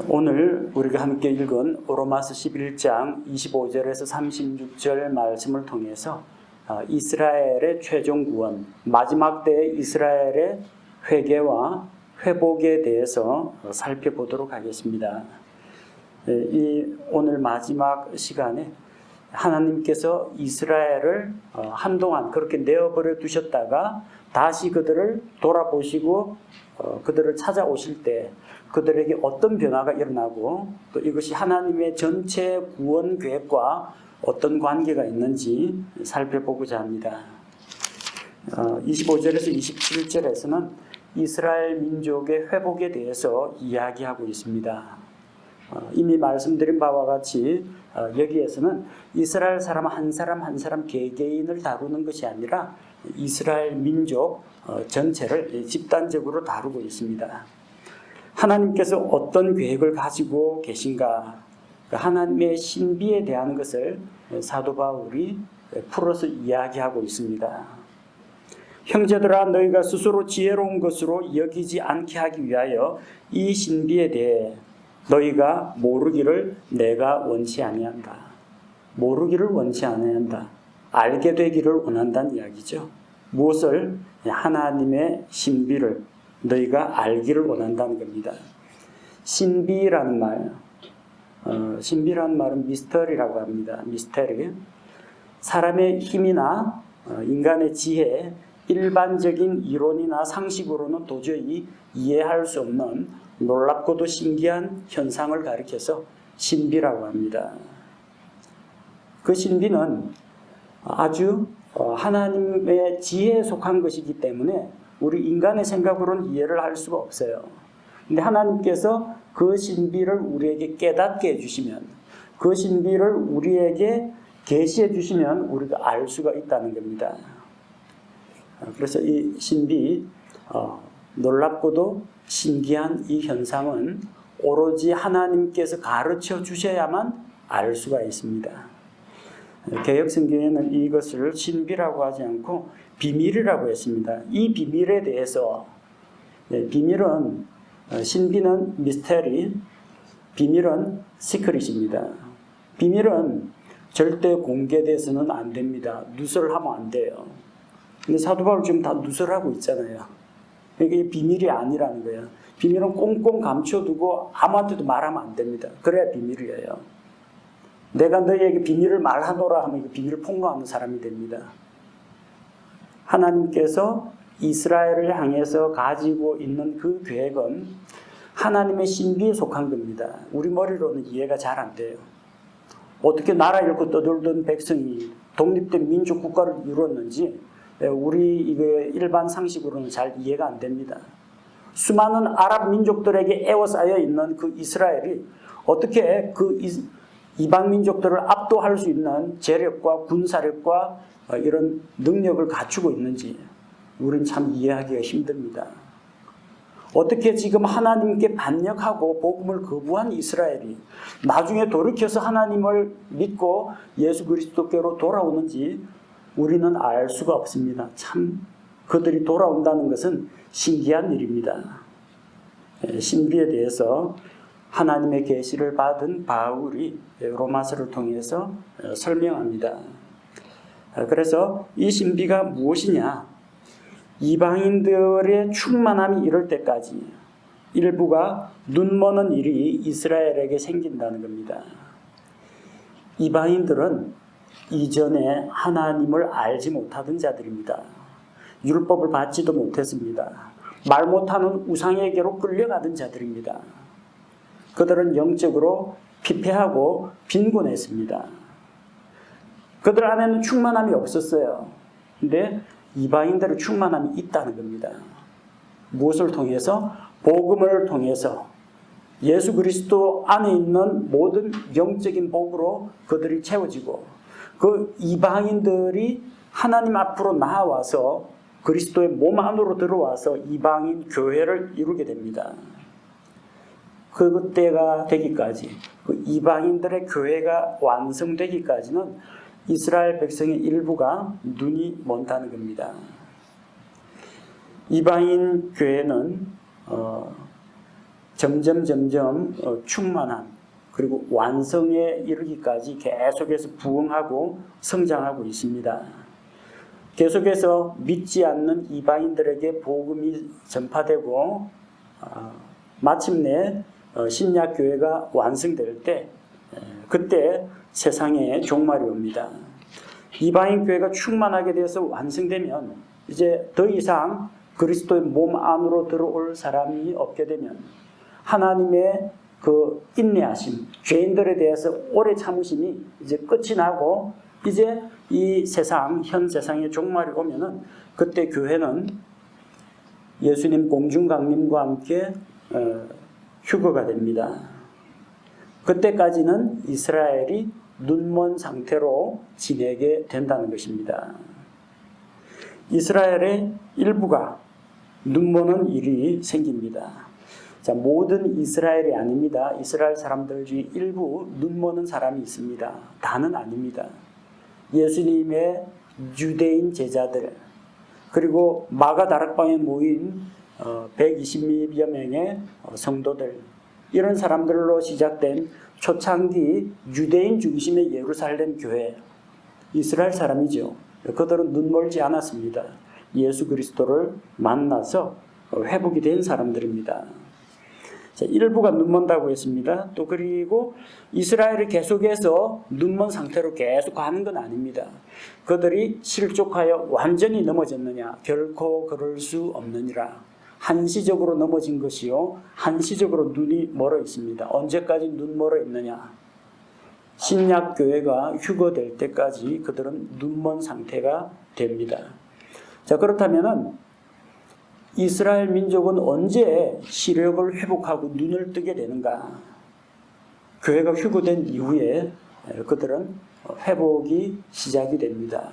오늘 우리가 함께 읽은 로마서 11장 25절에서 36절 말씀을 통해서 이스라엘의 최종 구원, 마지막 때의 이스라엘의 회개와 회복에 대해서 살펴보도록 하겠습니다. 이 오늘 마지막 시간에 하나님께서 이스라엘을 한동안 그렇게 내어버려 두셨다가 다시 그들을 돌아보시고 그들을 찾아오실 때 그들에게 어떤 변화가 일어나고 또 이것이 하나님의 전체 구원 계획과 어떤 관계가 있는지 살펴보고자 합니다. 25절에서 27절에서는 이스라엘 민족의 회복에 대해서 이야기하고 있습니다. 이미 말씀드린 바와 같이 여기에서는 이스라엘 사람 한 사람 개개인을 다루는 것이 아니라 이스라엘 민족 전체를 집단적으로 다루고 있습니다. 하나님께서 어떤 계획을 가지고 계신가, 하나님의 신비에 대한 것을 사도 바울이 풀어서 이야기하고 있습니다. 형제들아, 너희가 스스로 지혜로운 것으로 여기지 않게 하기 위하여 이 신비에 대해 너희가 모르기를 내가 원치 아니한다. 모르기를 원치 아니한다. 알게 되기를 원한다는 이야기죠. 무엇을? 하나님의 신비를 너희가 알기를 원한다는 겁니다. 신비라는 말, 신비라는 말은 미스터리라고 합니다. 미스터리. 사람의 힘이나 인간의 지혜, 일반적인 이론이나 상식으로는 도저히 이해할 수 없는 놀랍고도 신기한 현상을 가리켜서 신비라고 합니다. 그 신비는 아주 하나님의 지혜에 속한 것이기 때문에 우리 인간의 생각으로는 이해를 할 수가 없어요. 근데 하나님께서 그 신비를 우리에게 깨닫게 해주시면, 그 신비를 우리에게 계시해 주시면 우리가 알 수가 있다는 겁니다. 그래서 이 신비, 놀랍고도 신기한 이 현상은 오로지 하나님께서 가르쳐 주셔야만 알 수가 있습니다. 개역성경에는 이것을 신비라고 하지 않고 비밀이라고 했습니다. 이 비밀에 대해서, 비밀은, 신비는 미스테리, 비밀은 시크릿입니다. 비밀은 절대 공개돼서는 안 됩니다. 누설하면 안 돼요. 근데 사도 바울 지금 다 누설하고 있잖아요. 이게 비밀이 아니라는 거예요. 비밀은 꽁꽁 감춰두고 아무한테도 말하면 안 됩니다. 그래야 비밀이에요. 내가 너희에게 비밀을 말하노라 하면 그 비밀을 폭로하는 사람이 됩니다. 하나님께서 이스라엘을 향해서 가지고 있는 그 계획은 하나님의 신비에 속한 겁니다. 우리 머리로는 이해가 잘 안 돼요. 어떻게 나라 잃고 떠돌던 백성이 독립된 민족 국가를 이루었는지 우리 일반 상식으로는 잘 이해가 안 됩니다. 수많은 아랍 민족들에게 에워싸여 있는 그 이스라엘이 어떻게 그 이방 민족들을 압도할 수 있는 재력과 군사력과 이런 능력을 갖추고 있는지 우리는 참 이해하기가 힘듭니다. 어떻게 지금 하나님께 반역하고 복음을 거부한 이스라엘이 나중에 돌이켜서 하나님을 믿고 예수 그리스도께로 돌아오는지 우리는 알 수가 없습니다. 참 그들이 돌아온다는 것은 신기한 일입니다. 신비에 대해서 하나님의 계시를 받은 바울이 로마서를 통해서 설명합니다. 그래서 이 신비가 무엇이냐? 이방인들의 충만함이 이럴 때까지 일부가 눈머는 일이 이스라엘에게 생긴다는 겁니다. 이방인들은 이전에 하나님을 알지 못하던 자들입니다. 율법을 받지도 못했습니다. 말 못하는 우상에게로 끌려가던 자들입니다. 그들은 영적으로 피폐하고 빈곤했습니다. 그들 안에는 충만함이 없었어요. 근데 이방인들의 충만함이 있다는 겁니다. 무엇을 통해서? 복음을 통해서 예수 그리스도 안에 있는 모든 영적인 복으로 그들이 채워지고 그 이방인들이 하나님 앞으로 나와서 그리스도의 몸 안으로 들어와서 이방인 교회를 이루게 됩니다. 그때가 되기까지, 그 이방인들의 교회가 완성되기까지는 이스라엘 백성의 일부가 눈이 먼다는 겁니다. 이방인 교회는 점점 충만한 그리고 완성에 이르기까지 계속해서 부흥하고 성장하고 있습니다. 계속해서 믿지 않는 이방인들에게 복음이 전파되고 마침내 신약교회가 완성될 때 그때 세상에 종말이 옵니다. 이방인 교회가 충만하게 되어서 완성되면 이제 더 이상 그리스도의 몸 안으로 들어올 사람이 없게 되면 하나님의 그 인내하심, 죄인들에 대해서 오래 참으심이 이제 끝이 나고 이제 이 세상, 현 세상의 종말이 오면은 그때 교회는 예수님 공중강림과 함께 휴거가 됩니다. 그때까지는 이스라엘이 눈먼 상태로 지내게 된다는 것입니다. 이스라엘의 일부가 눈머는 일이 생깁니다. 자, 모든 이스라엘이 아닙니다. 이스라엘 사람들 중에 일부 눈머는 사람이 있습니다. 다는 아닙니다. 예수님의 유대인 제자들 그리고 마가 다락방에 모인 120여 명의 성도들 이런 사람들로 시작된 초창기 유대인 중심의 예루살렘 교회 이스라엘 사람이죠. 그들은 눈멀지 않았습니다. 예수 그리스도를 만나서 회복이 된 사람들입니다. 자, 일부가 눈먼다고 했습니다. 또 그리고 이스라엘이 계속해서 눈먼 상태로 계속 가는 건 아닙니다. 그들이 실족하여 완전히 넘어졌느냐? 결코 그럴 수 없느니라. 한시적으로 넘어진 것이요 한시적으로 눈이 멀어 있습니다. 언제까지 눈 멀어 있느냐? 신약교회가 휴거될 때까지 그들은 눈먼 상태가 됩니다. 자, 그렇다면은 이스라엘 민족은 언제 시력을 회복하고 눈을 뜨게 되는가? 교회가 휴거된 이후에 그들은 회복이 시작이 됩니다.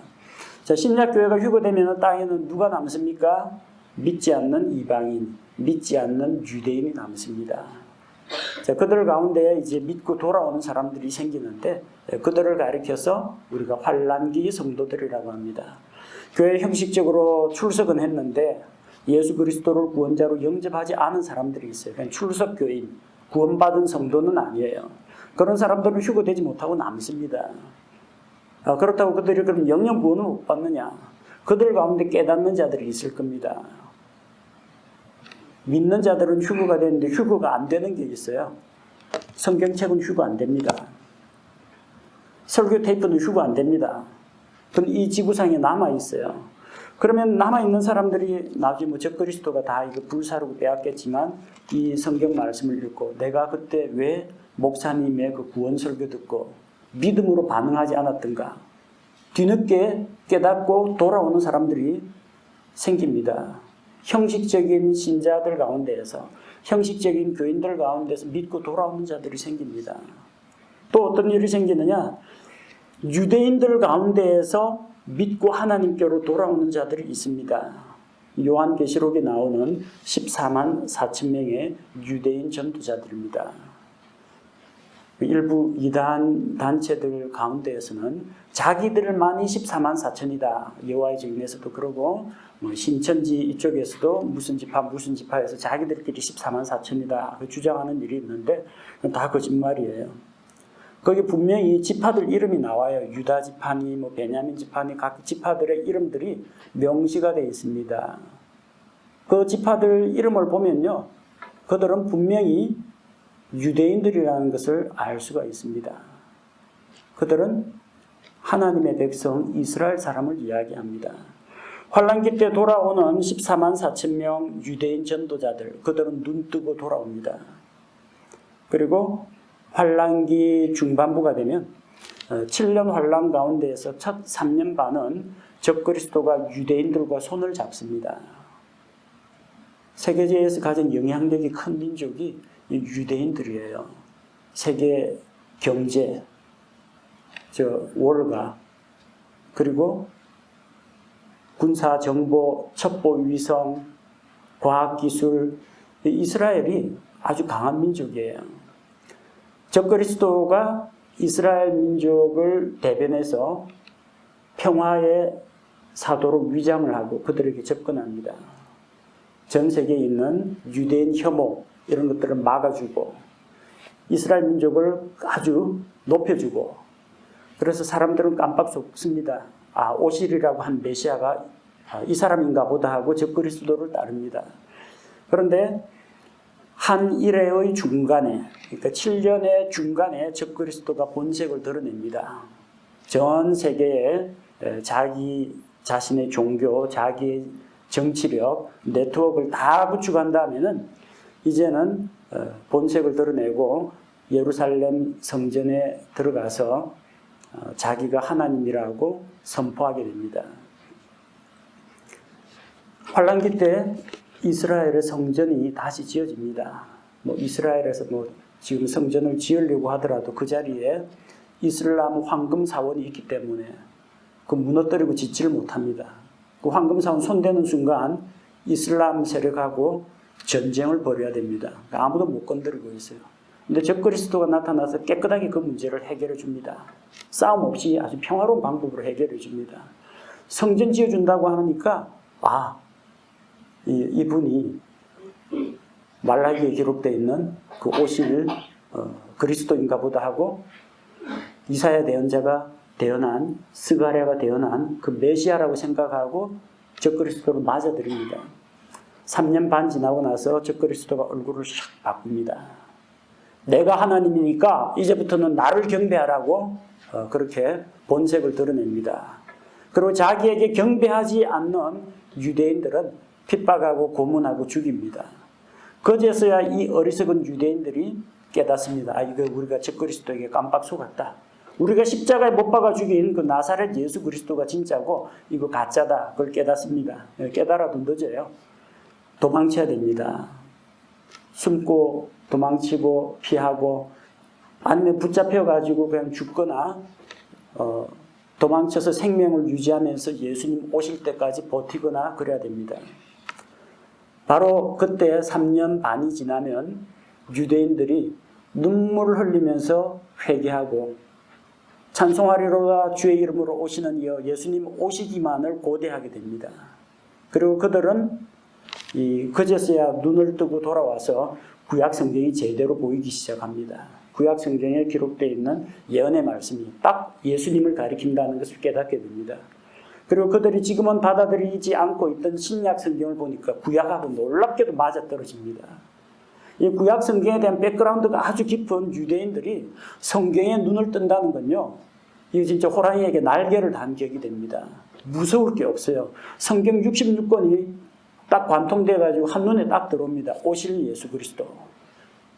자, 신약교회가 휴거되면 땅에는 누가 남습니까? 믿지 않는 이방인, 믿지 않는 유대인이 남습니다. 자, 그들 가운데 이제 믿고 돌아오는 사람들이 생기는데 그들을 가리켜서 우리가 환란기 성도들이라고 합니다. 교회 형식적으로 출석은 했는데 예수 그리스도를 구원자로 영접하지 않은 사람들이 있어요. 그냥 출석교인, 구원받은 성도는 아니에요. 그런 사람들은 휴거되지 못하고 남습니다. 그렇다고 그들이 그럼 영영 구원을 못 받느냐? 그들 가운데 깨닫는 자들이 있을 겁니다. 믿는 자들은 휴거가 되는데 휴거가 안 되는 게 있어요. 성경책은 휴거 안 됩니다. 설교 테이프는 휴거 안 됩니다. 그건 이 지구상에 남아있어요. 그러면 남아있는 사람들이 나중에 적그리스도가 다 이거 불사르고 빼앗겠지만 이 성경 말씀을 읽고 내가 그때 왜 목사님의 그 구원 설교 듣고 믿음으로 반응하지 않았던가? 뒤늦게 깨닫고 돌아오는 사람들이 생깁니다. 형식적인 신자들 가운데에서 형식적인 교인들 가운데서 믿고 돌아오는 자들이 생깁니다. 또 어떤 일이 생기느냐? 유대인들 가운데에서 믿고 하나님께로 돌아오는 자들이 있습니다. 요한계시록에 나오는 14만 4천 명의 유대인 전도자들입니다. 일부 이단 단체들 가운데에서는 자기들만이 14만 4천이다. 여호와의 증인에서도 그러고 신천지 이쪽에서도 무슨 지파에서 자기들끼리 14만 4천이다 주장하는 일이 있는데 다 거짓말이에요. 거기 분명히 지파들 이름이 나와요. 유다 지파니 베냐민 지파니 각 지파들의 이름들이 명시가 되어 있습니다. 그 지파들 이름을 보면요. 그들은 분명히 유대인들이라는 것을 알 수가 있습니다. 그들은 하나님의 백성 이스라엘 사람을 이야기합니다. 환란기 때 돌아오는 14만 4천 명 유대인 전도자들 그들은 눈 뜨고 돌아옵니다. 그리고 환란기 중반부가 되면 7년 환란 가운데에서 첫 3년 반은 적그리스도가 유대인들과 손을 잡습니다. 세계에서 가장 영향력이 큰 민족이 유대인들이에요. 세계 경제, 월가, 그리고 군사 정보, 첩보 위성, 과학기술, 이스라엘이 아주 강한 민족이에요. 적그리스도가 이스라엘 민족을 대변해서 평화의 사도로 위장을 하고 그들에게 접근합니다. 전 세계에 있는 유대인 혐오, 이런 것들을 막아주고 이스라엘 민족을 아주 높여주고 그래서 사람들은 깜빡 속습니다. 아, 오실이라고 한 메시아가 이 사람인가 보다 하고 적그리스도를 따릅니다. 그런데 한 일회의 중간에 그러니까 7년의 중간에 적그리스도가 본색을 드러냅니다. 전 세계에 자기 자신의 종교, 자기 정치력, 네트워크를 다 구축한 다음에는 이제는 본색을 드러내고 예루살렘 성전에 들어가서 자기가 하나님이라고 선포하게 됩니다. 환란기 때 이스라엘의 성전이 다시 지어집니다. 이스라엘에서 지금 성전을 지으려고 하더라도 그 자리에 이슬람 황금 사원이 있기 때문에 그 무너뜨리고 짓지를 못합니다. 그 황금 사원 손대는 순간 이슬람 세력하고 전쟁을 벌여야 됩니다. 아무도 못 건드리고 있어요. 근데 적그리스도가 나타나서 깨끗하게 그 문제를 해결해 줍니다. 싸움 없이 아주 평화로운 방법으로 해결해 줍니다. 성전 지어준다고 하니까 이분이 말라기에 기록되어 있는 그 오실 그리스도인가 보다 하고 이사야 대언자가 대언한 스가랴가 대언한 그 메시아라고 생각하고 적그리스도를 맞아들입니다. 3년 반 지나고 나서 적그리스도가 얼굴을 샥 바꿉니다. 내가 하나님이니까 이제부터는 나를 경배하라고 그렇게 본색을 드러냅니다. 그리고 자기에게 경배하지 않는 유대인들은 핍박하고 고문하고 죽입니다. 그제서야 이 어리석은 유대인들이 깨닫습니다. 이거 우리가 적그리스도에게 깜빡 속았다. 우리가 십자가에 못 박아 죽인 그 나사렛 예수 그리스도가 진짜고 이거 가짜다. 그걸 깨닫습니다. 깨달아도 늦어요. 도망쳐야 됩니다. 숨고 도망치고 피하고 아니면 붙잡혀가지고 그냥 죽거나 도망쳐서 생명을 유지하면서 예수님 오실 때까지 버티거나 그래야 됩니다. 바로 그때 3년 반이 지나면 유대인들이 눈물을 흘리면서 회개하고 찬송하리로다 주의 이름으로 오시는 이여 예수님 오시기만을 고대하게 됩니다. 그리고 그들은 그제서야 눈을 뜨고 돌아와서 구약 성경이 제대로 보이기 시작합니다. 구약 성경에 기록되어 있는 예언의 말씀이 딱 예수님을 가리킨다는 것을 깨닫게 됩니다. 그리고 그들이 지금은 받아들이지 않고 있던 신약 성경을 보니까 구약하고 놀랍게도 맞아떨어집니다. 이 구약 성경에 대한 백그라운드가 아주 깊은 유대인들이 성경에 눈을 뜬다는 건요. 이게 진짜 호랑이에게 날개를 단 격이 됩니다. 무서울 게 없어요. 성경 66권이 딱 관통돼가지고 한눈에 딱 들어옵니다. 오실 예수 그리스도.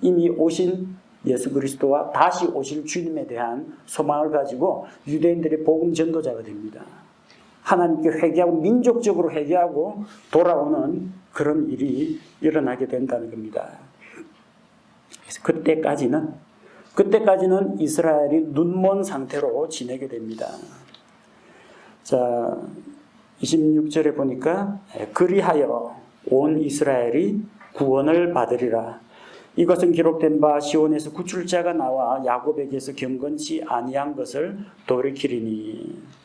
이미 오신 예수 그리스도와 다시 오실 주님에 대한 소망을 가지고 유대인들의 복음 전도자가 됩니다. 하나님께 회개하고 민족적으로 회개하고 돌아오는 그런 일이 일어나게 된다는 겁니다. 그래서 그때까지는 이스라엘이 눈먼 상태로 지내게 됩니다. 자, 26절에 보니까 그리하여 온 이스라엘이 구원을 받으리라. 이것은 기록된 바 시온에서 구출자가 나와 야곱에게서 경건치 아니한 것을 돌이키리니.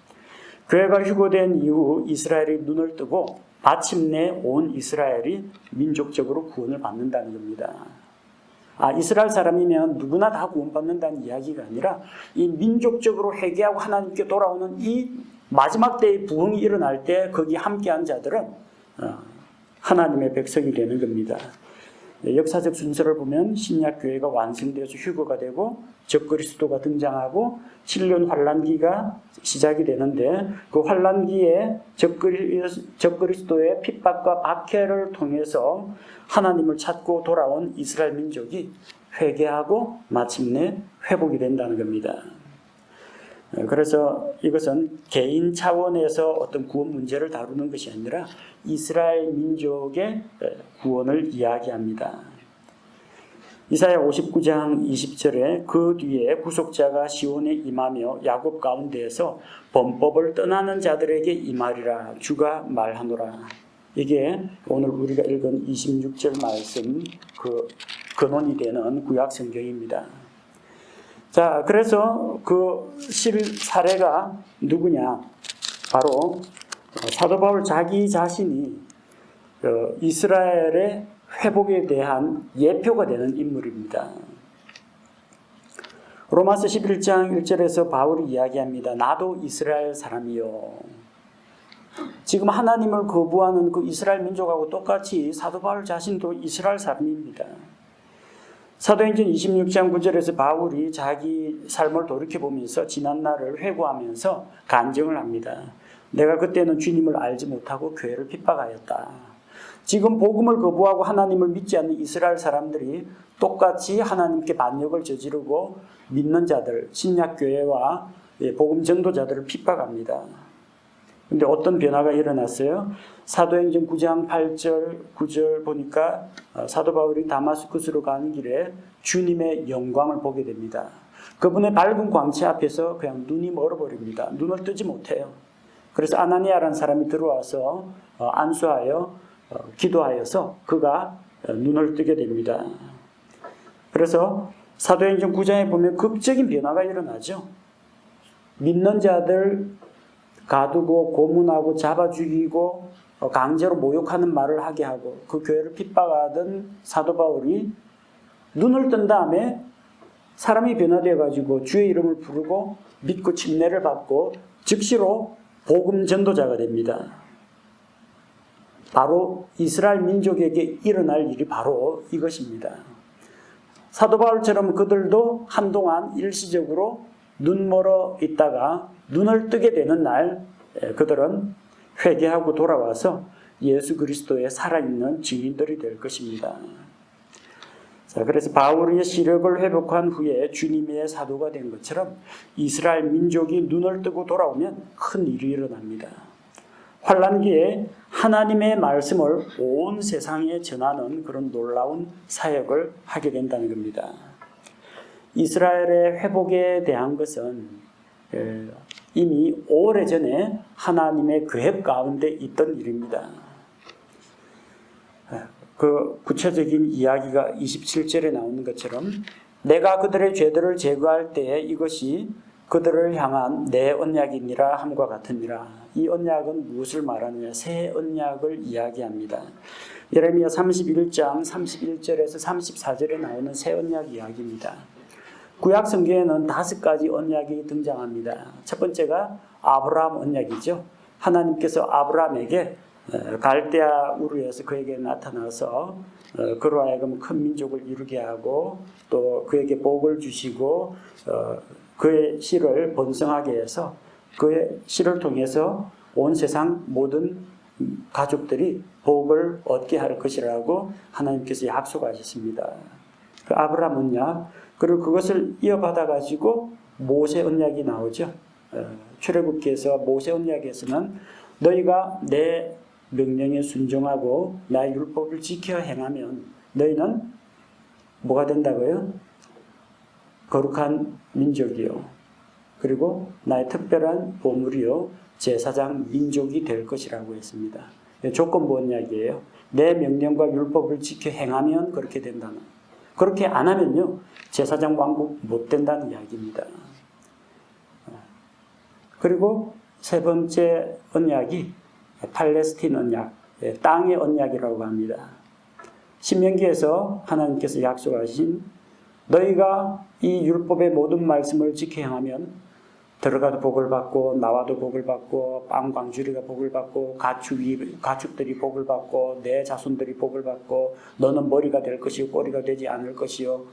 교회가 휴거된 이후 이스라엘이 눈을 뜨고 마침내 온 이스라엘이 민족적으로 구원을 받는다는 겁니다. 이스라엘 사람이면 누구나 다 구원받는다는 이야기가 아니라 이 민족적으로 회개하고 하나님께 돌아오는 이 마지막 때의 부흥이 일어날 때 거기 함께한 자들은 하나님의 백성이 되는 겁니다. 역사적 순서를 보면 신약교회가 완성되어서 휴거가 되고 적그리스도가 등장하고 7년 환란기가 시작이 되는데 그 환란기에 적그리스도의 핍박과 박해를 통해서 하나님을 찾고 돌아온 이스라엘 민족이 회개하고 마침내 회복이 된다는 겁니다. 그래서 이것은 개인 차원에서 어떤 구원 문제를 다루는 것이 아니라 이스라엘 민족의 구원을 이야기합니다. 이사야 59장 20절에 그 뒤에 구속자가 시온에 임하며 야곱 가운데에서 범법을 떠나는 자들에게 임하리라 주가 말하노라. 이게 오늘 우리가 읽은 26절 말씀 그 근원이 되는 구약 성경입니다. 자, 그래서 그 사례가 누구냐? 바로 사도 바울 자기 자신이 이스라엘의 회복에 대한 예표가 되는 인물입니다. 로마서 11장 1절에서 바울이 이야기합니다. 나도 이스라엘 사람이요. 지금 하나님을 거부하는 그 이스라엘 민족하고 똑같이 사도 바울 자신도 이스라엘 사람입니다. 사도행전 26장 9절에서 바울이 자기 삶을 돌이켜보면서 지난 날을 회고하면서 간증을 합니다. 내가 그때는 주님을 알지 못하고 교회를 핍박하였다. 지금 복음을 거부하고 하나님을 믿지 않는 이스라엘 사람들이 똑같이 하나님께 반역을 저지르고 믿는 자들, 신약교회와 복음 전도자들을 핍박합니다. 근데 어떤 변화가 일어났어요? 사도행전 9장 8절, 9절 보니까 사도 바울이 다마스쿠스로 가는 길에 주님의 영광을 보게 됩니다. 그분의 밝은 광채 앞에서 그냥 눈이 멀어버립니다. 눈을 뜨지 못해요. 그래서 아나니아라는 사람이 들어와서 안수하여 기도하여서 그가 눈을 뜨게 됩니다. 그래서 사도행전 9장에 보면 극적인 변화가 일어나죠. 믿는 자들 가두고 고문하고 잡아 죽이고 강제로 모욕하는 말을 하게 하고 그 교회를 핍박하던 사도 바울이 눈을 뜬 다음에 사람이 변화되어 가지고 주의 이름을 부르고 믿고 침례를 받고 즉시로 복음 전도자가 됩니다. 바로 이스라엘 민족에게 일어날 일이 바로 이것입니다. 사도 바울처럼 그들도 한동안 일시적으로 눈 멀어 있다가 눈을 뜨게 되는 날 그들은 회개하고 돌아와서 예수 그리스도의 살아있는 증인들이 될 것입니다. 자, 그래서 바울의 시력을 회복한 후에 주님의 사도가 된 것처럼 이스라엘 민족이 눈을 뜨고 돌아오면 큰 일이 일어납니다. 환란기에 하나님의 말씀을 온 세상에 전하는 그런 놀라운 사역을 하게 된다는 겁니다. 이스라엘의 회복에 대한 것은 이미 오래전에 하나님의 계획 가운데 있던 일입니다. 그 구체적인 이야기가 27절에 나오는 것처럼 내가 그들의 죄들을 제거할 때에 이것이 그들을 향한 내 언약이니라 함과 같으니라. 이 언약은 무엇을 말하느냐? 새 언약을 이야기합니다. 예레미야 31장 31절에서 34절에 나오는 새 언약 이야기입니다. 구약 성경에는 5가지 언약이 등장합니다. 첫 번째가 아브라함 언약이죠. 하나님께서 아브라함에게 갈대아 우르에서 그에게 나타나서 그로 하여금 큰 민족을 이루게 하고 또 그에게 복을 주시고 그의 씨를 번성하게 해서 그의 씨를 통해서 온 세상 모든 가족들이 복을 얻게 할 것이라고 하나님께서 약속하셨습니다. 그 아브라함 언약, 그리고 그것을 이어받아 가지고 모세 언약이 나오죠. 출애굽기에서 모세 언약에서는 너희가 내 명령에 순종하고 나의 율법을 지켜 행하면 너희는 뭐가 된다고요? 거룩한 민족이요. 그리고 나의 특별한 보물이요. 제사장 민족이 될 것이라고 했습니다. 조건부 언약이에요. 내 명령과 율법을 지켜 행하면 그렇게 된다는. 그렇게 안 하면요. 제사장 왕국 못 된다는 이야기입니다. 그리고 세 번째 언약이 팔레스틴 언약, 땅의 언약이라고 합니다. 신명기에서 하나님께서 약속하신 너희가 이 율법의 모든 말씀을 지켜 행하면 들어가도 복을 받고 나와도 복을 받고 빵광주리가 복을 받고 가축들이 복을 받고 내 자손들이 복을 받고 너는 머리가 될 것이요 꼬리가 되지 않을 것이요.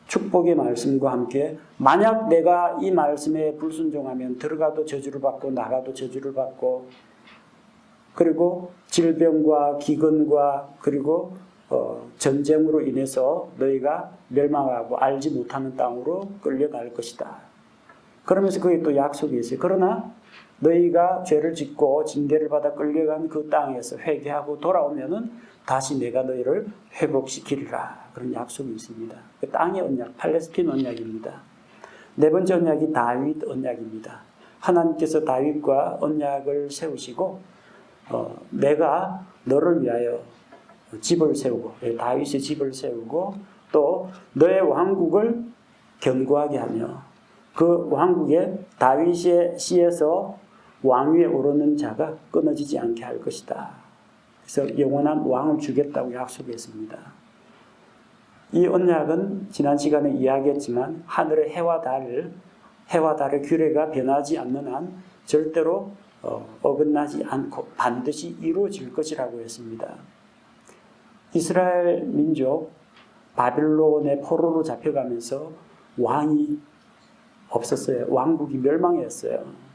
축복의 말씀과 함께 만약 내가 이 말씀에 불순종하면 들어가도 저주를 받고 나가도 저주를 받고 그리고 질병과 기근과 그리고 전쟁으로 인해서 너희가 멸망하고 알지 못하는 땅으로 끌려갈 것이다. 그러면서 그게 또 약속이 있어요. 그러나 너희가 죄를 짓고 징계를 받아 끌려간 그 땅에서 회개하고 돌아오면은 다시 내가 너희를 회복시키리라. 그런 약속이 있습니다. 그 땅의 언약, 팔레스틴 언약입니다. 네 번째 언약이 다윗 언약입니다. 하나님께서 다윗과 언약을 세우시고 내가 너를 위하여 집을 세우고 다윗의 집을 세우고 또 너의 왕국을 견고하게 하며 그 왕국에 다윗의 씨에서 왕위에 오르는 자가 끊어지지 않게 할 것이다. 그래서 영원한 왕을 주겠다고 약속했습니다. 이 언약은 지난 시간에 이야기했지만 하늘의 해와 달의 규례가 변하지 않는 한 절대로 어긋나지 않고 반드시 이루어질 것이라고 했습니다. 이스라엘 민족 바빌론의 포로로 잡혀가면서 왕이 없었어요. 왕국이 멸망했어요.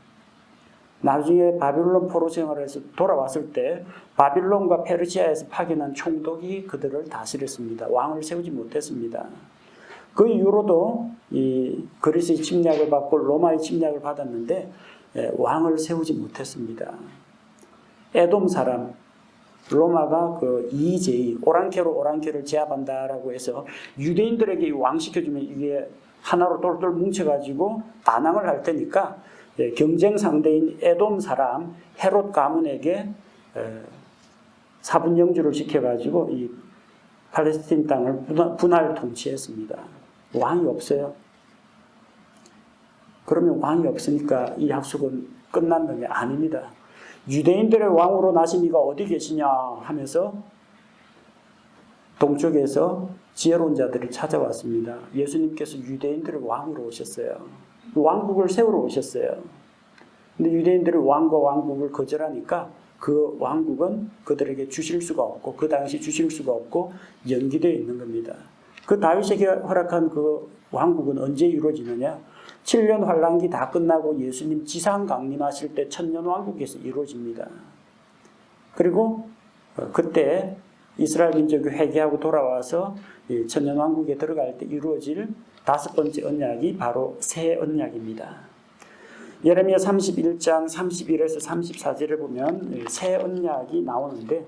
나중에 바빌론 포로 생활에서 돌아왔을 때 바빌론과 페르시아에서 파견한 총독이 그들을 다스렸습니다. 왕을 세우지 못했습니다. 그 이후로도 이 그리스의 침략을 받고 로마의 침략을 받았는데 왕을 세우지 못했습니다. 에돔 사람, 로마가 그 이제이 오랑캐를 제압한다라고 해서 유대인들에게 왕시켜주면 이게 하나로 똘똘 뭉쳐가지고 반항을 할 테니까 경쟁 상대인 에돔 사람 헤롯 가문에게 사분영주를 시켜가지고 이 팔레스틴 땅을 분할 통치했습니다. 왕이 없어요. 그러면 왕이 없으니까 이 약속은 끝난 게 아닙니다. 유대인들의 왕으로 나신 이가 어디 계시냐 하면서 동쪽에서 지혜로운 자들이 찾아왔습니다. 예수님께서 유대인들의 왕으로 오셨어요. 왕국을 세우러 오셨어요. 근데 유대인들이 왕과 왕국을 거절하니까 그 왕국은 그들에게 주실 수가 없고 그 당시 주실 수가 없고 연기되어 있는 겁니다. 그 다윗에게 허락한 그 왕국은 언제 이루어지느냐? 7년 환란기 다 끝나고 예수님 지상 강림하실 때 천년왕국에서 이루어집니다. 그리고 그때 이스라엘 민족이 회개하고 돌아와서 천년왕국에 들어갈 때 이루어질 5번째 언약이 바로 새 언약입니다. 예레미야 31장 31에서 34절을 보면 새 언약이 나오는데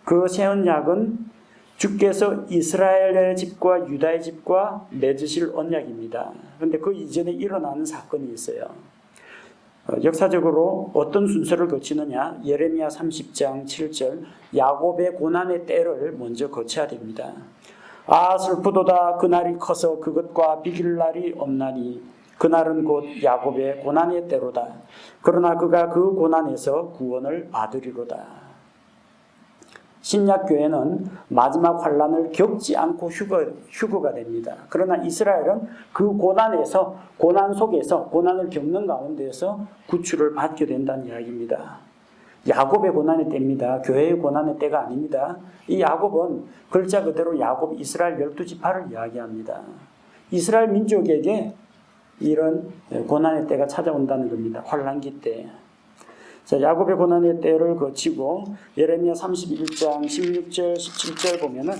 그 새 언약은 주께서 이스라엘의 집과 유다의 집과 맺으실 언약입니다. 그런데 그 이전에 일어나는 사건이 있어요. 역사적으로 어떤 순서를 거치느냐? 예레미야 30장 7절 야곱의 고난의 때를 먼저 거쳐야 됩니다. 아 슬프도다 그날이 커서 그것과 비길 날이 없나니 그날은 곧 야곱의 고난의 때로다. 그러나 그가 그 고난에서 구원을 받으리로다. 신약교회는 마지막 환란을 겪지 않고 휴거가 됩니다. 그러나 이스라엘은 그 고난에서 고난 속에서 고난을 겪는 가운데에서 구출을 받게 된다는 이야기입니다. 야곱의 고난의 때입니다. 교회의 고난의 때가 아닙니다. 이 야곱은 글자 그대로 야곱 이스라엘 12지파를 이야기합니다. 이스라엘 민족에게 이런 고난의 때가 찾아온다는 겁니다. 환란기 때. 자, 야곱의 고난의 때를 거치고 예레미야 31장 16절 17절 보면은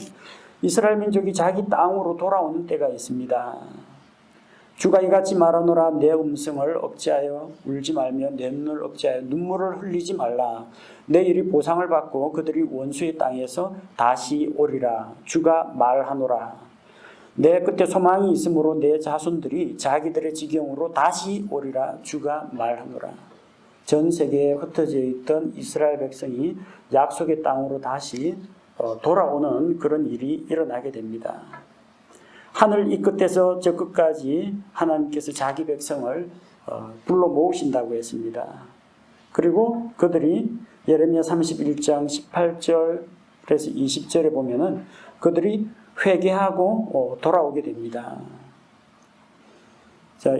이스라엘 민족이 자기 땅으로 돌아오는 때가 있습니다. 주가 이같이 말하노라 내 음성을 억제하여 울지 말며 내 눈을 억제하여 눈물을 흘리지 말라. 내 일이 보상을 받고 그들이 원수의 땅에서 다시 오리라. 주가 말하노라. 내 끝에 소망이 있으므로 내 자손들이 자기들의 지경으로 다시 오리라. 주가 말하노라. 전 세계에 흩어져 있던 이스라엘 백성이 약속의 땅으로 다시 돌아오는 그런 일이 일어나게 됩니다. 하늘 이 끝에서 저 끝까지 하나님께서 자기 백성을 불러 모으신다고 했습니다. 그리고 그들이 예레미야 31장 18절에서 20절에 보면은 그들이 회개하고 돌아오게 됩니다. 자,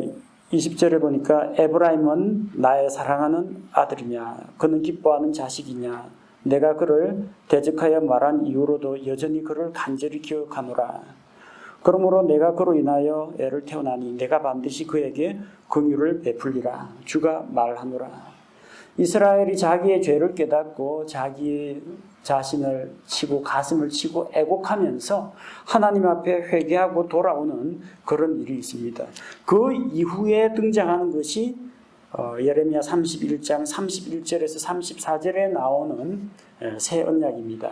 20절에 보니까 에브라임은 나의 사랑하는 아들이냐 그는 기뻐하는 자식이냐 내가 그를 대적하여 말한 이후로도 여전히 그를 간절히 기억하노라. 그러므로 내가 그로 인하여 애를 태어나니 내가 반드시 그에게 긍휼을 베풀리라. 주가 말하노라. 이스라엘이 자기의 죄를 깨닫고 자기 자신을 치고 가슴을 치고 애곡하면서 하나님 앞에 회개하고 돌아오는 그런 일이 있습니다. 그 이후에 등장하는 것이 예레미야 31장 31절에서 34절에 나오는 새 언약입니다.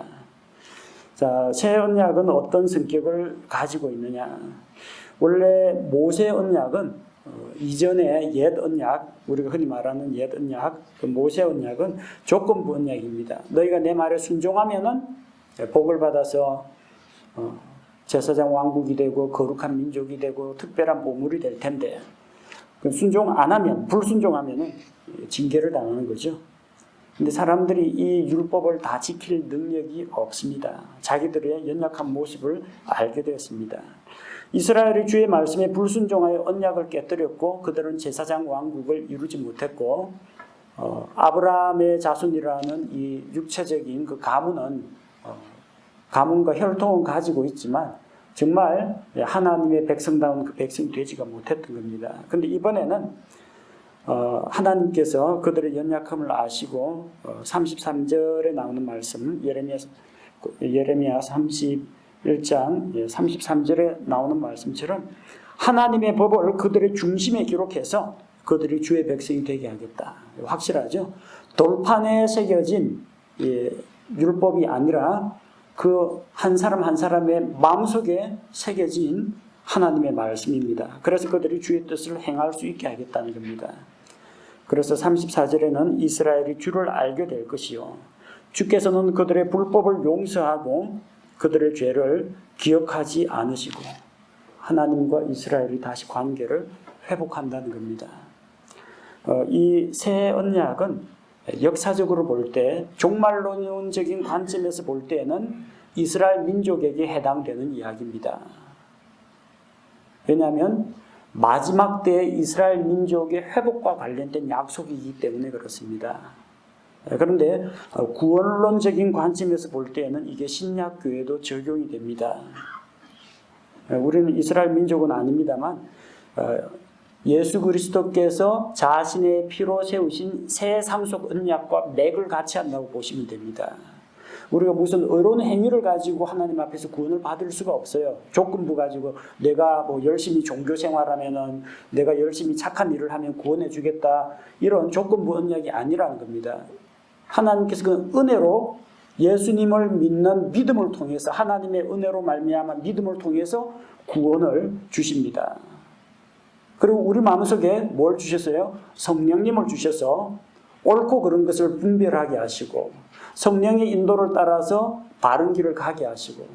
자, 새 언약은 어떤 성격을 가지고 있느냐? 원래 모세 언약은 이전에 옛 언약, 우리가 흔히 말하는 옛 언약, 그 모세 언약은 조건부 언약입니다. 너희가 내 말에 순종하면은 복을 받아서 제사장 왕국이 되고 거룩한 민족이 되고 특별한 보물이 될 텐데 순종 안 하면 불순종하면은 징계를 당하는 거죠. 근데 사람들이 이 율법을 다 지킬 능력이 없습니다. 자기들의 연약한 모습을 알게 되었습니다. 이스라엘이 주의 말씀에 불순종하여 언약을 깨뜨렸고 그들은 제사장 왕국을 이루지 못했고 아브라함의 자손이라는 이 육체적인 그 가문은 가문과 혈통은 가지고 있지만 정말 하나님의 백성다운 그 백성이 되지가 못했던 겁니다. 그런데 이번에는 하나님께서 그들의 연약함을 아시고 33절에 나오는 말씀 예레미야 31장 33절에 나오는 말씀처럼 하나님의 법을 그들의 중심에 기록해서 그들이 주의 백성이 되게 하겠다. 확실하죠? 돌판에 새겨진 율법이 아니라 그 한 사람 한 사람의 마음속에 새겨진 하나님의 말씀입니다. 그래서 그들이 주의 뜻을 행할 수 있게 하겠다는 겁니다. 그래서 34절에는 이스라엘이 주를 알게 될 것이요 주께서는 그들의 불법을 용서하고 그들의 죄를 기억하지 않으시고 하나님과 이스라엘이 다시 관계를 회복한다는 겁니다. 이 새 언약은 역사적으로 볼 때 종말론적인 관점에서 볼 때는 이스라엘 민족에게 해당되는 이야기입니다. 왜냐하면 마지막 때의 이스라엘 민족의 회복과 관련된 약속이기 때문에 그렇습니다. 그런데 구원론적인 관점에서 볼 때는 이게 신약교회도 적용이 됩니다. 우리는 이스라엘 민족은 아닙니다만 예수 그리스도께서 자신의 피로 세우신 새 상속 언약과 맥을 같이 한다고 보시면 됩니다. 우리가 무슨 의로운 행위를 가지고 하나님 앞에서 구원을 받을 수가 없어요. 조건부 가지고 내가 열심히 종교 생활하면은 내가 열심히 착한 일을 하면 구원해 주겠다. 이런 조건부 언약이 아니라는 겁니다. 하나님께서 그 은혜로 예수님을 믿는 믿음을 통해서 하나님의 은혜로 말미암아 믿음을 통해서 구원을 주십니다. 그리고 우리 마음속에 뭘 주셨어요? 성령님을 주셔서 옳고 그른 것을 분별하게 하시고 성령의 인도를 따라서 바른 길을 가게 하시고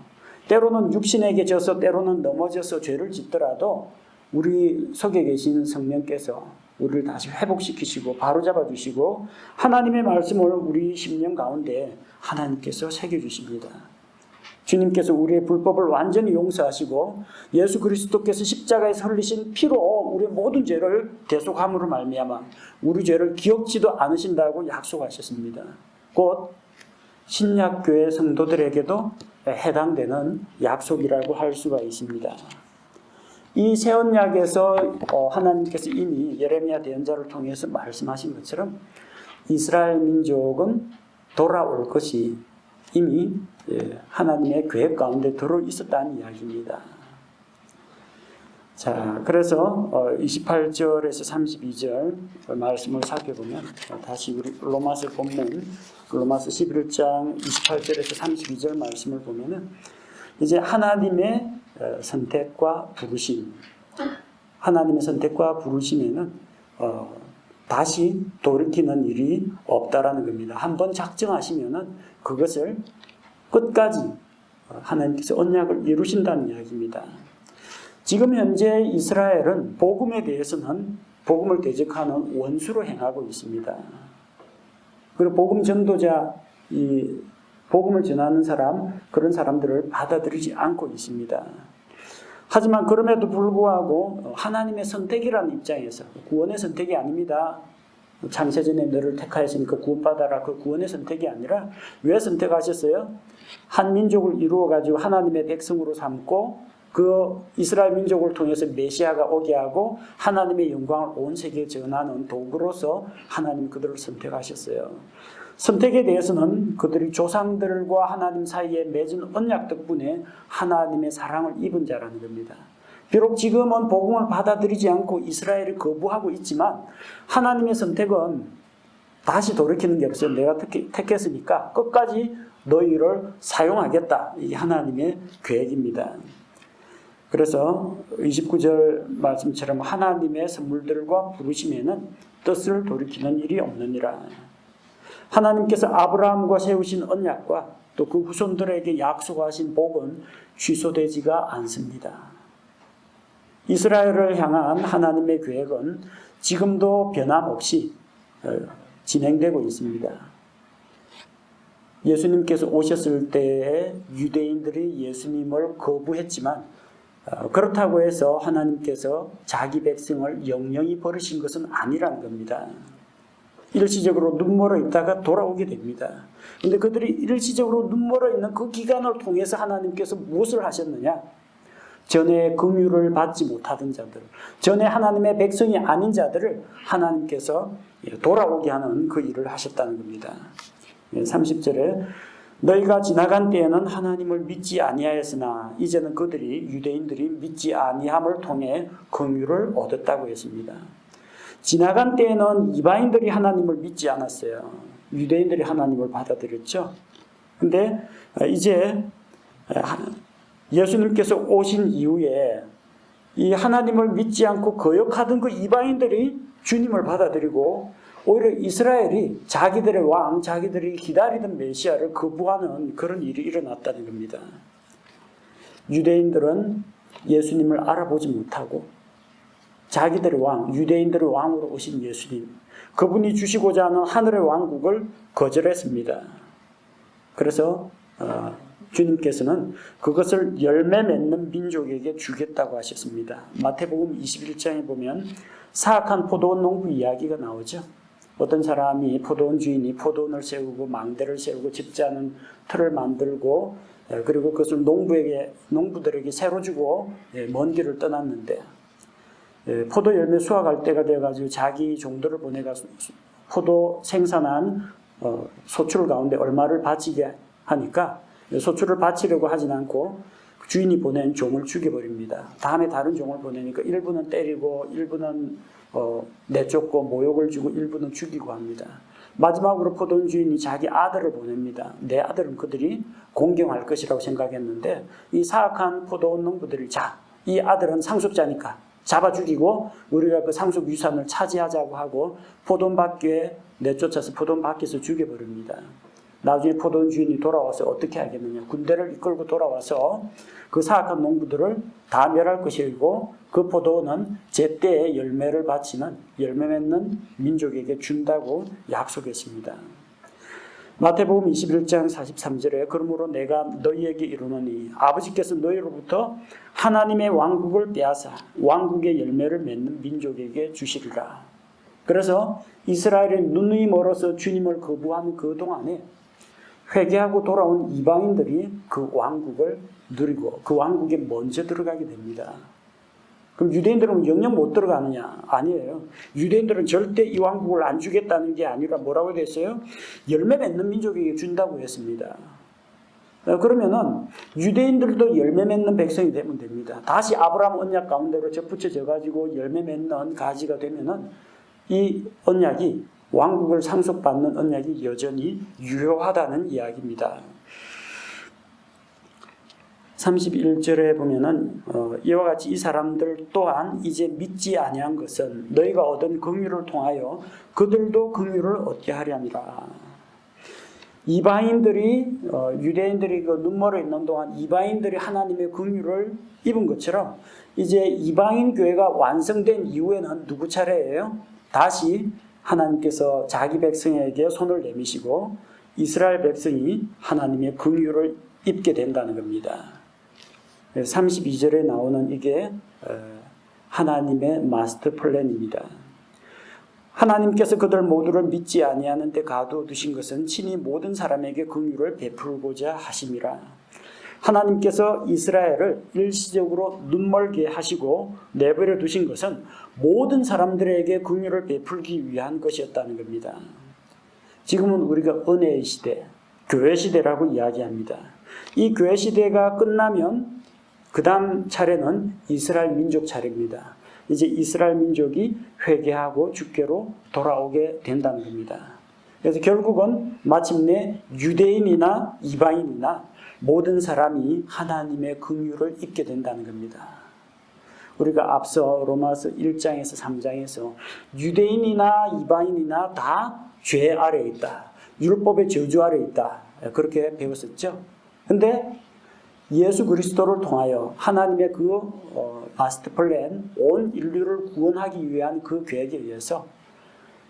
때로는 육신에게 져서 때로는 넘어져서 죄를 짓더라도 우리 속에 계신 성령께서 우리를 다시 회복시키시고 바로잡아 주시고 하나님의 말씀을 우리 심령 가운데 하나님께서 새겨주십니다. 주님께서 우리의 불법을 완전히 용서하시고 예수 그리스도께서 십자가에서 흘리신 피로 우리의 모든 죄를 대속함으로 말미암아 우리 죄를 기억지도 않으신다고 약속하셨습니다. 곧 신약교회 성도들에게도 해당되는 약속이라고 할 수가 있습니다. 이 새 언약에서 하나님께서 이미 예레미야 대언자를 통해서 말씀하신 것처럼 이스라엘 민족은 돌아올 것이 이미 하나님의 계획 가운데 들어 있었다는 이야기입니다. 자, 그래서 28절에서 32절 말씀을 살펴보면 다시 우리 로마서 본문 로마서 11장 28절에서 32절 말씀을 보면은 이제 하나님의 선택과 부르심, 하나님의 선택과 부르심에는 다시 돌이키는 일이 없다라는 겁니다. 한번 작정하시면은 그것을 끝까지 하나님께서 언약을 이루신다는 이야기입니다. 지금 현재 이스라엘은 복음에 대해서는 복음을 대적하는 원수로 행하고 있습니다. 그리고 복음 전도자, 이 복음을 전하는 사람, 그런 사람들을 받아들이지 않고 있습니다. 하지만 그럼에도 불구하고 하나님의 선택이라는 입장에서 구원의 선택이 아닙니다. 창세전에 너를 택하였으니까 구원받아라. 그 구원의 선택이 아니라 왜 선택하셨어요? 한 민족을 이루어가지고 하나님의 백성으로 삼고 그 이스라엘 민족을 통해서 메시아가 오게 하고 하나님의 영광을 온 세계에 전하는 도구로서 하나님 그들을 선택하셨어요. 선택에 대해서는 그들이 조상들과 하나님 사이에 맺은 언약 덕분에 하나님의 사랑을 입은 자라는 겁니다. 비록 지금은 복음을 받아들이지 않고 이스라엘을 거부하고 있지만 하나님의 선택은 다시 돌이키는 게 없어요. 내가 택했으니까 끝까지 너희를 사용하겠다. 이게 하나님의 계획입니다. 그래서 29절 말씀처럼 하나님의 선물들과 부르심에는 뜻을 돌이키는 일이 없느니라. 하나님께서 아브라함과 세우신 언약과 또 그 후손들에게 약속하신 복은 취소되지가 않습니다. 이스라엘을 향한 하나님의 계획은 지금도 변함없이 진행되고 있습니다. 예수님께서 오셨을 때에 유대인들이 예수님을 거부했지만 그렇다고 해서 하나님께서 자기 백성을 영영히 버리신 것은 아니라는 겁니다. 일시적으로 눈멀어 있다가 돌아오게 됩니다. 그런데 그들이 일시적으로 눈멀어 있는 그 기간을 통해서 하나님께서 무엇을 하셨느냐? 전에 긍휼을 받지 못하던 자들, 전에 하나님의 백성이 아닌 자들을 하나님께서 돌아오게 하는 그 일을 하셨다는 겁니다. 30절에 너희가 지나간 때에는 하나님을 믿지 아니하였으나 이제는 그들이 유대인들이 믿지 아니함을 통해 긍휼을 얻었다고 했습니다. 지나간 때에는 이방인들이 하나님을 믿지 않았어요. 유대인들이 하나님을 받아들였죠. 근데 이제 예수님께서 오신 이후에 이 하나님을 믿지 않고 거역하던 그 이방인들이 주님을 받아들이고 오히려 이스라엘이 자기들의 왕, 자기들이 기다리던 메시아를 거부하는 그런 일이 일어났다는 겁니다. 유대인들은 예수님을 알아보지 못하고 자기들의 왕, 유대인들의 왕으로 오신 예수님, 그분이 주시고자 하는 하늘의 왕국을 거절했습니다. 그래서 주님께서는 그것을 열매 맺는 민족에게 주겠다고 하셨습니다. 마태복음 21장에 보면 사악한 포도원 농부 이야기가 나오죠. 어떤 사람이 포도원 주인이 포도원을 세우고 망대를 세우고 집자는 틀을 만들고 그리고 그것을 농부들에게 새로 주고 먼 길을 떠났는데 포도 열매 수확할 때가 되어가지고 자기 종들을 보내가 포도 생산한 소출 가운데 얼마를 바치게 하니까 소출을 바치려고 하진 않고 주인이 보낸 종을 죽여버립니다. 다음에 다른 종을 보내니까 일부는 때리고 일부는 내쫓고 모욕을 주고 일부는 죽이고 합니다. 마지막으로 포도원 주인이 자기 아들을 보냅니다. 내 아들은 그들이 공경할 것이라고 생각했는데 이 사악한 포도원 농부들이 이 아들은 상속자니까 잡아 죽이고 우리가 그 상속 유산을 차지하자고 하고 포도원 밖에 내쫓아서 포도원 밖에서 죽여버립니다. 나중에 포도원 주인이 돌아와서 어떻게 하겠느냐. 군대를 이끌고 돌아와서 그 사악한 농부들을 다 멸할 것이고 그 포도원은 제때에 열매를 바치는 열매 맺는 민족에게 준다고 약속했습니다. 마태복음 21장 43절에 그러므로 내가 너희에게 이르노니 아버지께서 너희로부터 하나님의 왕국을 빼앗아 왕국의 열매를 맺는 민족에게 주시리라. 그래서 이스라엘의 눈이 멀어서 주님을 거부한 그 동안에 회개하고 돌아온 이방인들이 그 왕국을 누리고 그 왕국에 먼저 들어가게 됩니다. 그럼 유대인들은 영영 못 들어가느냐? 아니에요. 유대인들은 절대 이 왕국을 안 주겠다는 게 아니라 뭐라고 됐어요? 열매 맺는 민족에게 준다고 했습니다. 그러면은 유대인들도 열매 맺는 백성이 되면 됩니다. 다시 아브라함 언약 가운데로 접붙여져 가지고 열매 맺는 가지가 되면은 이 언약이 왕국을 상속받는 언약이 여전히 유효하다는 이야기입니다. 31절에 보면은 이와 같이 이 사람들 또한 이제 믿지 아니한 것은 너희가 얻은 긍휼을 통하여 그들도 긍휼을 얻게 하려니라. 이방인들이 유대인들이 그 눈멀어 있는 동안 이방인들이 하나님의 긍휼을 입은 것처럼 이제 이방인 교회가 완성된 이후에는 누구 차례예요? 다시 하나님께서 자기 백성에게 손을 내미시고 이스라엘 백성이 하나님의 긍휼을 입게 된다는 겁니다. 32절에 나오는 이게 하나님의 마스터 플랜입니다. 하나님께서 그들 모두를 믿지 아니하는 데 가두두신 것은 친히 모든 사람에게 긍휼을 베풀고자 하심이라. 하나님께서 이스라엘을 일시적으로 눈멀게 하시고 내버려 두신 것은 모든 사람들에게 긍휼을 베풀기 위한 것이었다는 겁니다. 지금은 우리가 은혜의 시대, 교회 시대라고 이야기합니다. 이 교회 시대가 끝나면 그 다음 차례는 이스라엘 민족 차례입니다. 이제 이스라엘 민족이 회개하고 주께로 돌아오게 된다는 겁니다. 그래서 결국은 마침내 유대인이나 이방인이나 모든 사람이 하나님의 긍휼을 입게 된다는 겁니다. 우리가 앞서 로마서 1장에서 3장에서 유대인이나 이방인이나 다 죄 아래에 있다. 율법의 저주 아래에 있다. 그렇게 배웠었죠. 그런데 예수 그리스도를 통하여 하나님의 그 마스터 플랜, 온 인류를 구원하기 위한 그 계획에 의해서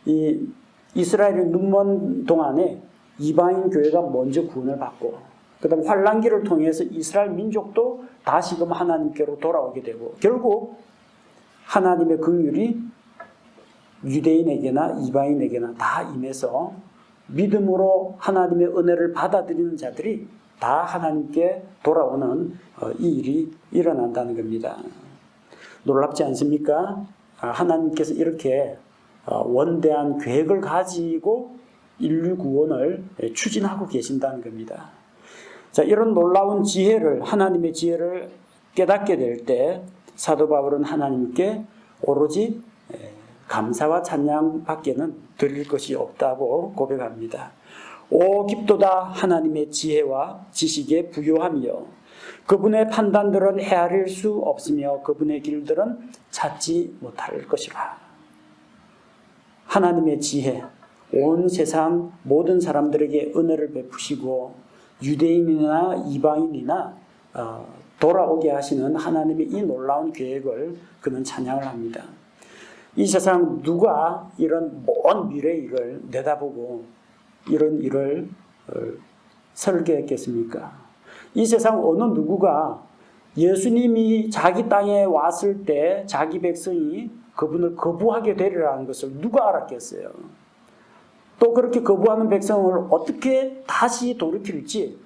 이 이스라엘이 눈먼 동안에 이방인 교회가 먼저 구원을 받고 그다음 환란기를 통해서 이스라엘 민족도 다시금 하나님께로 돌아오게 되고 결국 하나님의 긍휼이 유대인에게나 이방인에게나 다 임해서 믿음으로 하나님의 은혜를 받아들이는 자들이 다 하나님께 돌아오는 이 일이 일어난다는 겁니다. 놀랍지 않습니까? 하나님께서 이렇게 원대한 계획을 가지고 인류 구원을 추진하고 계신다는 겁니다. 자, 이런 놀라운 지혜를, 하나님의 지혜를 깨닫게 될 때 사도 바울은 하나님께 오로지 감사와 찬양밖에는 드릴 것이 없다고 고백합니다. 오 깊도다 하나님의 지혜와 지식의 부요함이여 그분의 판단들은 헤아릴 수 없으며 그분의 길들은 찾지 못할 것이라. 하나님의 지혜, 온 세상 모든 사람들에게 은혜를 베푸시고 유대인이나 이방인이나 돌아오게 하시는 하나님의 이 놀라운 계획을 그는 찬양을 합니다. 이 세상 누가 이런 먼 미래의 일을 내다보고 이런 일을 설계했겠습니까? 이 세상 어느 누구가 예수님이 자기 땅에 왔을 때 자기 백성이 그분을 거부하게 되리라는 것을 누가 알았겠어요? 또 그렇게 거부하는 백성을 어떻게 다시 돌이킬지,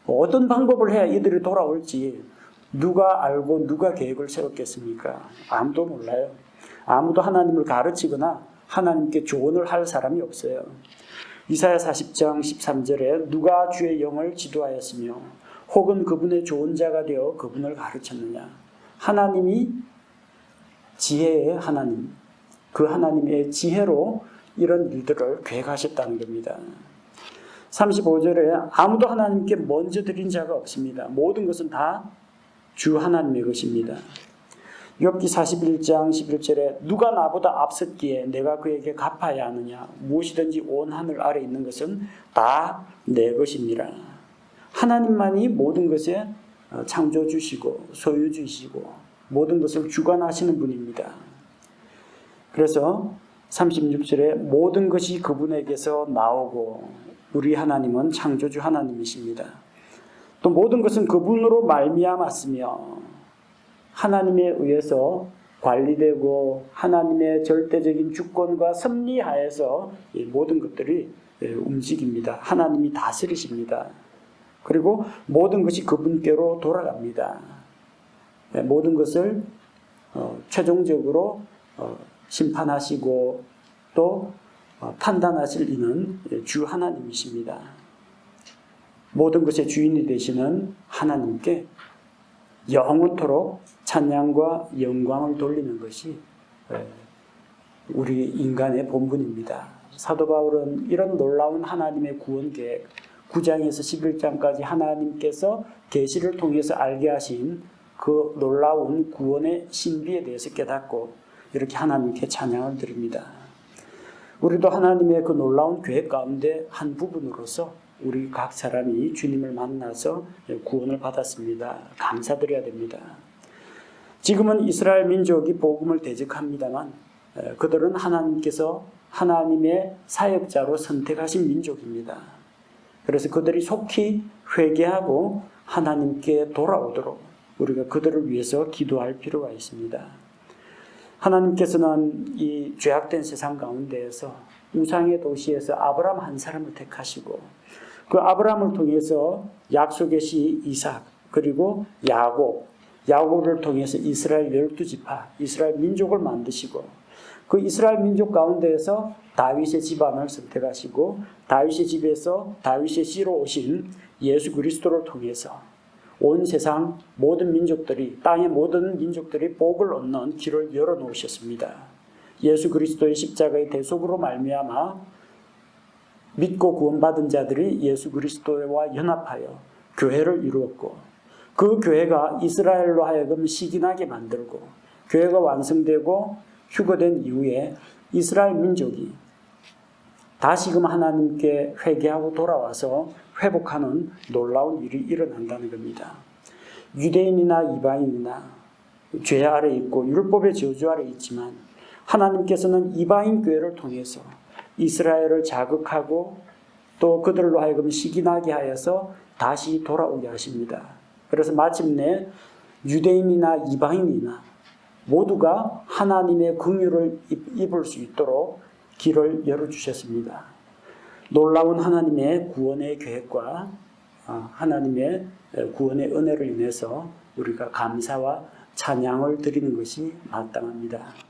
어떤 방법을 해야 이들이 돌아올지 누가 알고 누가 계획을 세웠겠습니까? 아무도 몰라요. 아무도 하나님을 가르치거나 하나님께 조언을 할 사람이 없어요. 이사야 40장 13절에 누가 주의 영을 지도하였으며 혹은 그분의 좋은 자가 되어 그분을 가르쳤느냐. 하나님이 지혜의 하나님, 그 하나님의 지혜로 이런 일들을 계획하셨다는 겁니다. 35절에 아무도 하나님께 먼저 드린 자가 없습니다. 모든 것은 다 주 하나님의 것입니다. 욥기 41장 11절에 누가 나보다 앞섰기에 내가 그에게 갚아야 하느냐. 무엇이든지 온 하늘 아래 있는 것은 다 내 것이니라. 하나님만이 모든 것에 창조주시고 소유주시고 모든 것을 주관하시는 분입니다. 그래서 36절에 모든 것이 그분에게서 나오고 우리 하나님은 창조주 하나님이십니다. 또 모든 것은 그분으로 말미암았으며 하나님에 의해서 관리되고 하나님의 절대적인 주권과 섭리하에서 이 모든 것들이 움직입니다. 하나님이 다스리십니다. 그리고 모든 것이 그분께로 돌아갑니다. 모든 것을 최종적으로 심판하시고 또 판단하실 이는 주 하나님이십니다. 모든 것의 주인이 되시는 하나님께 영원토록 찬양과 영광을 돌리는 것이 우리 인간의 본분입니다. 사도 바울은 이런 놀라운 하나님의 구원 계획 9장에서 11장까지 하나님께서 계시를 통해서 알게 하신 그 놀라운 구원의 신비에 대해서 깨닫고 이렇게 하나님께 찬양을 드립니다. 우리도 하나님의 그 놀라운 계획 가운데 한 부분으로서 우리 각 사람이 주님을 만나서 구원을 받았습니다. 감사드려야 됩니다. 지금은 이스라엘 민족이 복음을 대적합니다만 그들은 하나님께서 하나님의 사역자로 선택하신 민족입니다. 그래서 그들이 속히 회개하고 하나님께 돌아오도록 우리가 그들을 위해서 기도할 필요가 있습니다. 하나님께서는 이 죄악된 세상 가운데에서 우상의 도시에서 아브라함 한 사람을 택하시고 그 아브라함을 통해서 약속의 시 이삭 그리고 야곱을 통해서 이스라엘 12지파 이스라엘 민족을 만드시고 그 이스라엘 민족 가운데에서 다윗의 집안을 선택하시고 다윗의 집에서 다윗의 씨로 오신 예수 그리스도를 통해서 온 세상 모든 민족들이 땅의 모든 민족들이 복을 얻는 길을 열어놓으셨습니다. 예수 그리스도의 십자가의 대속으로 말미암아 믿고 구원받은 자들이 예수 그리스도와 연합하여 교회를 이루었고 그 교회가 이스라엘로 하여금 시기나게 만들고 교회가 완성되고 휴거된 이후에 이스라엘 민족이 다시금 하나님께 회개하고 돌아와서 회복하는 놀라운 일이 일어난다는 겁니다. 유대인이나 이방인이나 죄 아래 있고 율법의 저주 아래 있지만 하나님께서는 이방인 교회를 통해서 이스라엘을 자극하고 또 그들로 하여금 식이 나게 하여서 다시 돌아오게 하십니다. 그래서 마침내 유대인이나 이방인이나 모두가 하나님의 긍휼을 입을 수 있도록 길을 열어주셨습니다. 놀라운 하나님의 구원의 계획과 하나님의 구원의 은혜를 인해서 우리가 감사와 찬양을 드리는 것이 마땅합니다.